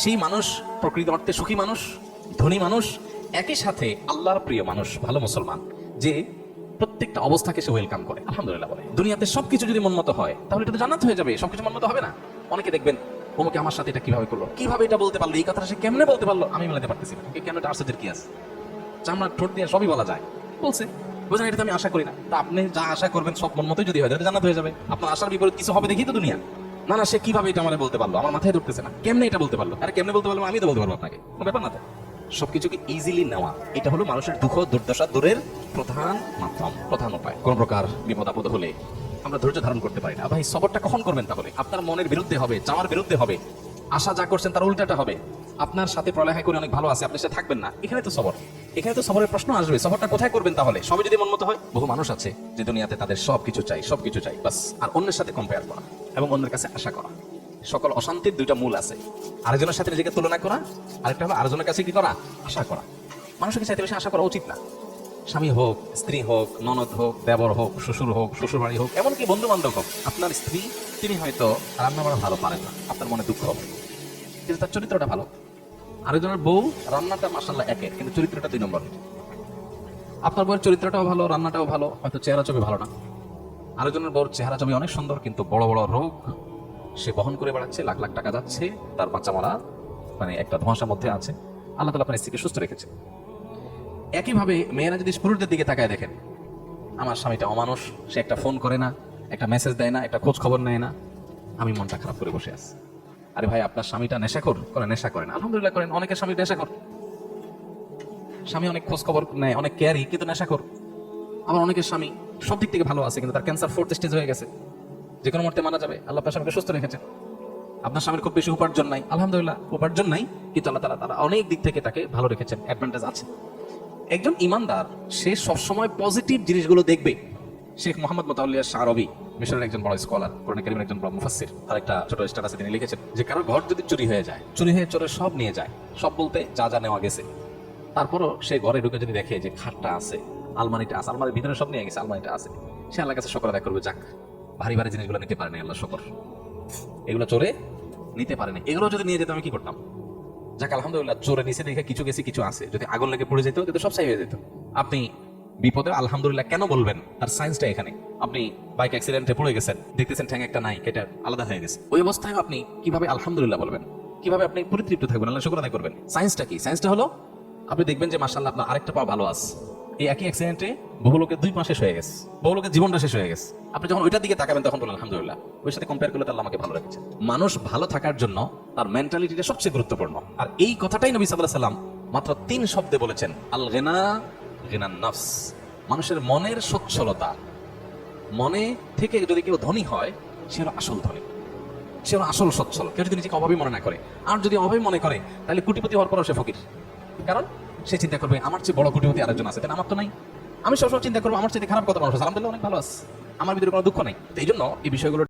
সেই মানুষ প্রকৃত অর্থে সুখী মানুষ, ধনী মানুষ, একই সাথে আল্লাহর প্রিয় মানুষ, ভালো মুসলমান, যে প্রত্যেকটা অবস্থাকে সে ওয়েলকাম করে, আলহামদুলিল্লাহ বলে। দুনিয়াতে সবকিছু যদি মনমতো হয় তাহলে এটা তো জান্নাত হয়ে যাবে, সবকিছু মনমতো হবে না। অনেকে দেখবেন অমুকে আমার সাথে এটা কিভাবে করলো, কিভাবে এটা বলতে পারলো, এই কথাটা সে কেমনে বলতে পারলো, আমি বলতে পারতেছি না। কেন এটা আশ্চর্যের কি আছে? চামড়া ঠোঁট দিয়ে সবই বলা যায়, বলছে বুঝলেন, এটা তো আমি আশা করি না। তা আপনি যা আশা করবেন সব মন মতোই যদি হয় তাহলে জান্নাত হয়ে যাবে। আপনার আশার বিপরীত কিছু হবে দেখি তো দুনিয়া। না না, সে কিভাবে এটা আমাকে বলতে পারলো, আমার মাথায় ধরতেছে না, কেমনে এটা বলতে পারলো, আরে কেমনে বলতে পারলো, আমি তো বলতে পারবো আপনাকে, কোনো ব্যাপার না তো। সবকিছুকে ইজিলি নেওয়া, এটা হলো মানুষের দুঃখ দুর্দশা দূরের প্রধান মাধ্যম, প্রধান উপায়। কোন প্রকার বিপদ আপদ হলে আমরা ধৈর্য ধারণ করতে পারি না। ভাই সবরটা কখন করবেন? তাহলে আপনার মনের বিরুদ্ধে হবে, চাওয়ার বিরুদ্ধে হবে, আশা যা করছেন তার উল্টাটা হবে। আপনার সাথে পড়ালেখা করে অনেক ভালো আছে, আপনি সাথে থাকবেন না, এখানে তো সবর, এখানে তো সবরের প্রশ্ন আসবে। সবরটা কোথায় করবেন তাহলে? সবাই যদি মন মতো হয়। বহু মানুষ আছে যে দুনিয়াতে তাদের সবকিছু চাই, সবকিছু চাই বাস, আর অন্যের সাথে কম্পেয়ার করা এবং অন্যের কাছে আশা করা। সকল অশান্তির দুইটা মূল আছে, আরেকজনের সাথে নিজেকে তুলনা করা, আরেকটা হলো আরেকজনের কাছে কি করা, আশা করা। মানুষের চাইতে বেশি আশা করা উচিত না। স্বামী হোক, স্ত্রী হোক, ননদ হোক, দেবর হোক, শ্বশুর হোক, শ্বশুর বাড়ি হোক, এমনকি বন্ধু বান্ধব হোক। আপনার স্ত্রী, তিনি হয়তো রান্না বাড়া ভালো পারেন না, আপনার মনে দুঃখ হবে, কিন্তু তার চরিত্রটা ভালো। আরেকজনের বউ রান্নাটা মাশাআল্লাহ একের, কিন্তু চরিত্রটা 2 নম্বর। আপনার বউয়ের চরিত্রটাও ভালো, রান্নাটাও ভালো, হয়তো চেহারা ছবি ভালো না। আরেকজনের বউর চেহারা ছবি অনেক সুন্দর, কিন্তু বড় বড় রোগ সে বহন করে বেড়াচ্ছে, লাখ লাখ টাকা যাচ্ছে, তার বাচ্চা মারা মানে একটা ধোঁয়াশার মধ্যে আছে। আল্লাহ তাআলা আপনার স্ত্রীকে সুস্থ রেখেছে। একইভাবে মেয়েরা যদি পুরুষদের দিকে তাকায় দেখেন, আমার স্বামীটা অমানুষ, সে একটা ফোন করে না, একটা মেসেজ দেয় না, একটা খোঁজ খবর নেয় না, আমি মনটা খারাপ করে বসে আছি। আরে ভাই, আপনার স্বামীটা নেশাখোর করে, নেশা করেন, আলহামদুলিল্লাহ করেন। অনেকের স্বামী নেশাখোর, স্বামী অনেক খোঁজ খবর নেয়, অনেক কেয়ারি, কিন্তু নেশাখোর। আমার অনেকের স্বামী সব দিক থেকে ভালো আছে, কিন্তু তার ক্যান্সার 4th স্টেজ হয়ে গেছে, যে কোনো মুহূর্তে মারা যাবে। আল্লাহ আপনার স্বামীকে সুস্থ রেখেছেন। আপনার স্বামীর খুব বেশি উপার্জন নাই, আলহামদুলিল্লাহ উপার্জন নাই, কিন্তু আল্লাহ তাআলা অনেক দিক থেকে তাকে ভালো রেখেছেন, অ্যাডভান্টেজ আছে। একজন ইমানদার সে সবসময় পজিটিভ জিনিসগুলো দেখবে। শেখ মোহাম্মদ মুতাওয়াল্লি আশ-শাআরাবী, মিশরের একজন বড় স্কলার, কোরআন কারীমের একজন বড় মুফাসসির, আর একটা ছোট স্ট্যাটাসে তিনি লিখেছেন যে কারো ঘর যদি চুরি হয়ে যায়, চুরি হয়ে চোরে সব নিয়ে যায়, সব বলতে যা যা নেওয়া গেছে, তারপরও সে ঘরে ঢুকে যদি দেখে যে খাটটা আছে, আলমারিটা আছে, আলমারির ভিতরে সব নিয়ে গেছে, আলমারিটা আছে, সে আল্লাহর কাছে শুকর আদায় করবে, যাক ভারী ভারী জিনিসগুলো নিতে পারেনি, আল্লাহ শুকর, এগুলো চোরে নিতে পারেনি, এগুলো যদি নিয়ে যেত আমি কি করতাম? যাক আলহামদুলিল্লাহ, চোরে নিচে দেখে কিছু গেছে, কিছু আছে, যদি আগুন লেগে পড়ে যেত কিন্তু সব ছাই হয়ে যেত। আপনি বিপদে আলহামদুলিল্লাহ কেন বলবেন? তার সায়েন্সটা এখানে। আপনি বাইক অ্যাক্সিডেন্টে পড়ে গেছেন, দেখতেছেন ঠ্যাং একটা নাই, কেটে আলাদা হয়ে গেছে, ওই অবস্থায় আপনি কিভাবে আলহামদুলিল্লাহ বলবেন? কিভাবে আপনি পরিতৃপ্ত থাকবেন, আল্লাহ শুকর আদায় করবেন? সায়েন্সটা কি? সায়েন্সটা হলো আপনি দেখবেন যে মাশাআল্লাহ আপনার আরেকটা পা ভালো আছে, এই একই অ্যাক্সিডেন্টে বহু লোকের 2 পা শেষ হয়ে গেছে, বহু লোকের জীবনটা শেষ হয়ে গেছে। আপনি যখন ওইটার দিকে তাকাবেন তখন বলেন আলহামদুলিল্লাহ, ওই সাথে কম্পেয়ার করলে আল্লাহ আমাকে ভালো রেখেছে। মানুষ ভালো থাকার জন্য তার মেন্টালিটিটা সবচেয়ে গুরুত্বপূর্ণ, আর এই কথাটাই নবী সাল্লাল্লাহু আলাইহি সাল্লাম মাত্র 3 শব্দে বলেছেন, আল গিনা গিনান নাফস। মানুষের মনের সচ্ছলতা, মনে থেকে যদি কেউ ধনী হয় সে হলো আসল ধনী, সে হলো আসল সচ্ছল। কেউ যদি নিজেকে অভাবী মনে না করে, আর যদি অভাবী মনে করে তাহলে কোটিপতি হওয়ার পরও সে ফকির। কারণ সে চিন্তা করবে আমার চেয়ে বড় কোটিপতি আরেকজন আছে, আমার তো নাই। আমি সবসময় চিন্তা করবো আমার চেয়ে খারাপ কত মানুষ আছে, আলহামদুলিল্লাহ অনেক ভালো আছে, আমার ভিতরে কোনো দুঃখ নেই। এই জন্য এই বিষয়গুলো